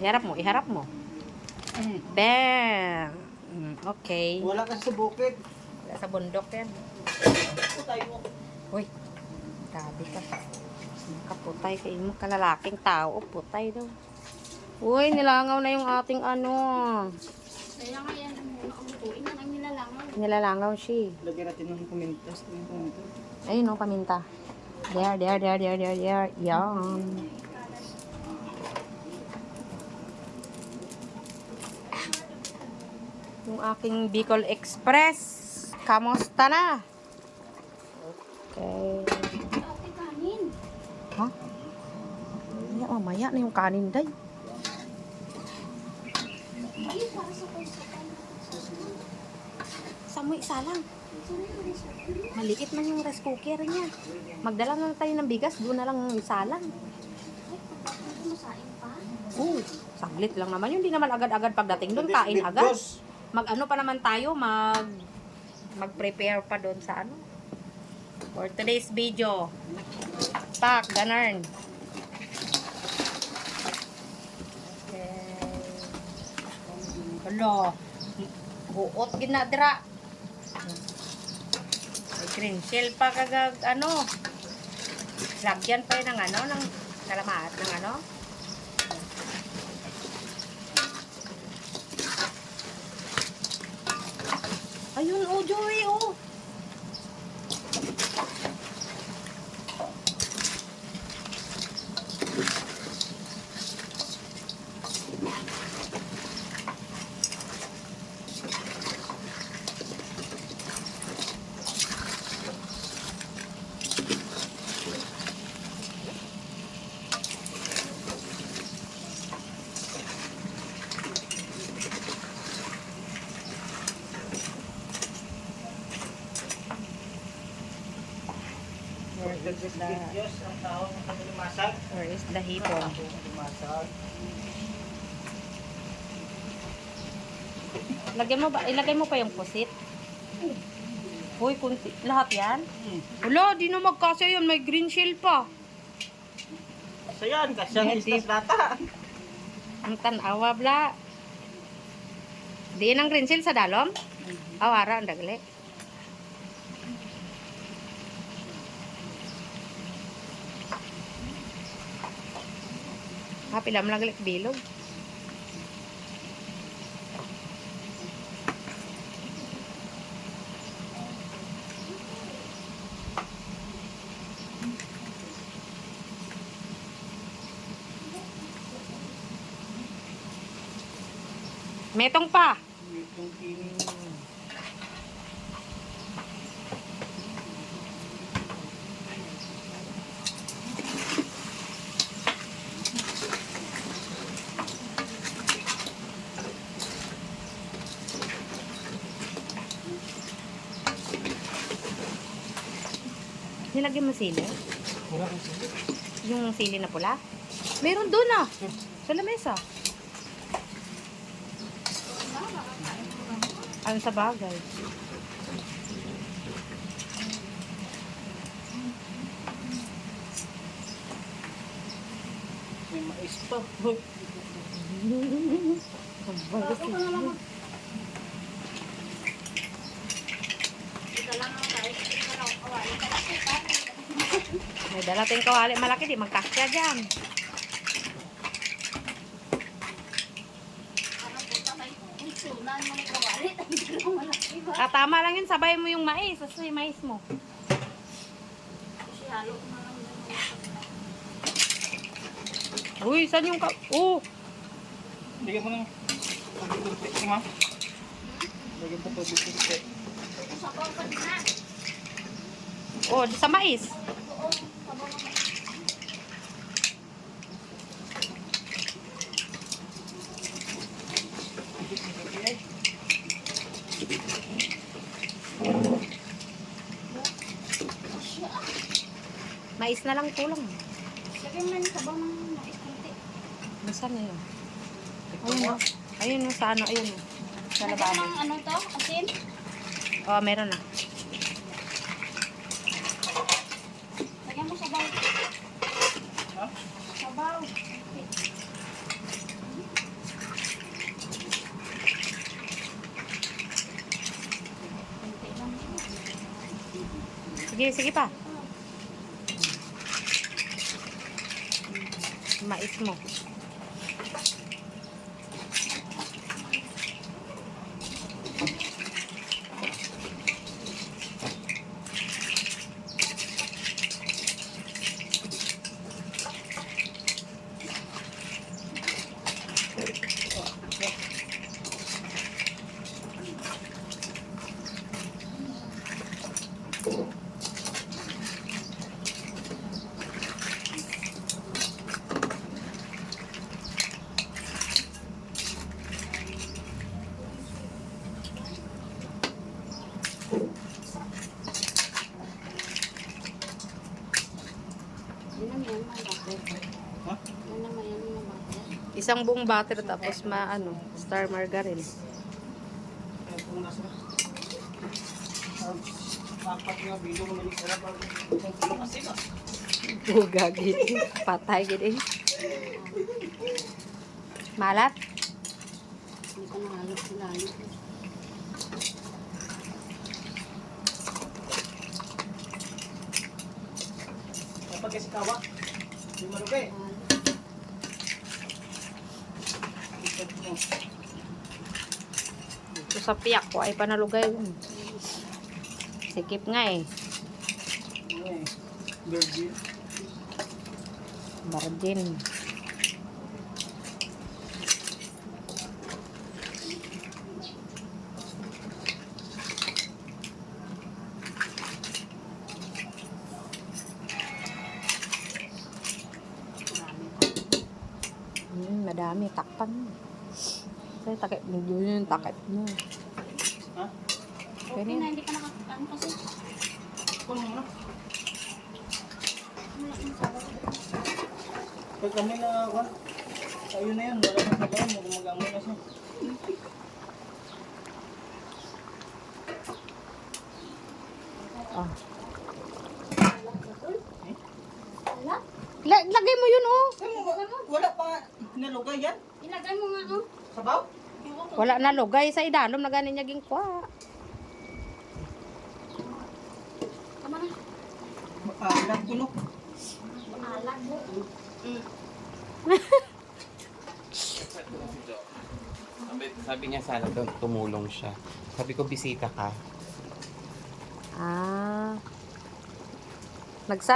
Iharap mo, iharap mo. Bam! Okay. Wala kasi sa bukid. Wala sa bundok yan. Putay mo. Uy, grabe ka. Kaputay kayo mo, kalalaking tao. Putay daw. Uy, nilangaw na yung ating ano. Kaya nga yan, nakamutuin na ang nilalangaw. Nilalangaw siya. Lagyan natin ng kumintas. Ayun o, paminta. There. Yan. Yung aking Bicol Express. Kamusta na? Okay. Okay, kanin. Ha? Mamaya na yung kanin, day. Hindi, para sa pagsakan. Sa mo isa lang. Sana yung resort. Maliit man yung rice cooker niya. Magdala na tayo ng bigas, doon na lang isa lang. Ay, pagkakang masain pa. Oo, saglit lang naman. Yung di naman agad-agad pagdating doon, kain agad. Mag-ano pa naman tayo, mag-prepare pa doon sa ano. For today's video. Tak, ganarn. Okay. Hello. Buot ginadra. May green shell pa kagag ano. Lagyan pa yun ng ano, ng kalamat, ng ano. Ayun, oh, Joey, oh. Diyos ang tao ng kanilumasag. Where is the hipon? Lagyan mo ba? Ilagay mo pa yung pusit. Uy, kunti. Lahat yan? Wala, di na magkasya yun. May green shell pa. So yan, kasi ang istas lata. Ang tanawa, bla. Di ang green shell sa dalom? Awara, ang dagali. Pila mo nagalik bilog. Metong pa. Nilagyan mo sili? Wala kang sili. Yung sili na pula? Meron doon ah. Sa lamesa. Ano sa bagay? May mais pa. Ito lang ang kahit ito lang kawali. May dala tayong kawali malaki, di magkasya dyan. Parang punta may unsunan mo ng kawali. Hindi lang malaki ba? Tama lang yun, sabay mo yung mais. Asa yung mais mo? Kasi halo na lang yun. Uy, saan yung oh! Bigyan mo ng pagkikirti, ma. Bigyan mo pagkikirti. Sa pa din na. Oh, sa mais. Oo, sabaw naman. Mais na lang kulang. Lagyan mo yung sabaw ng mais kunti. Nasaan na yun? Ayun o. Ayun o, sa ano, ayun o. Sa Lagyan lababo. ng ano to? Asin? Oh, meron na. Lagyan mo sabaw. Ha? Abaw. Kunti lang. Sige, sige pa. Mais mo. Yan naman yan, mga butter. Ha? Yan naman yan, mga butter. Isang buong butter tapos star margarine. Kaya kung nasa... Apat nga bilong na sarap ang bilong asin ah. Bugagi. Patay gini. Malat? Hindi ko nahalap sa lalim. Kapag kasi kawa, di malugay. Ikot mo. Ito sa piyak ko ay panalugay. Sikip nga eh. Ano eh, virgin. Margin. Madami. Takpan mo. Kasi takip mo. Yun yung takip mo. Ha? Okay na, hindi ka nakakano kasi. Kung ano? Wala yung sabaw. Pag kami na ako, tayo na yun, wala na sabaw mo, gumagamay na siya. Ah. Wala? Lagay mo yun oh. Wala pa nalugay yan? Ilagay mo nga, oh. Sabaw? Wala na lugay sa idalom na ganin niya gingkwa. Tama na. Maalat ko no. Alag mo. Sabi niya sana tumulong siya. Sabi ko, bisita ka. Ah. Nagsabi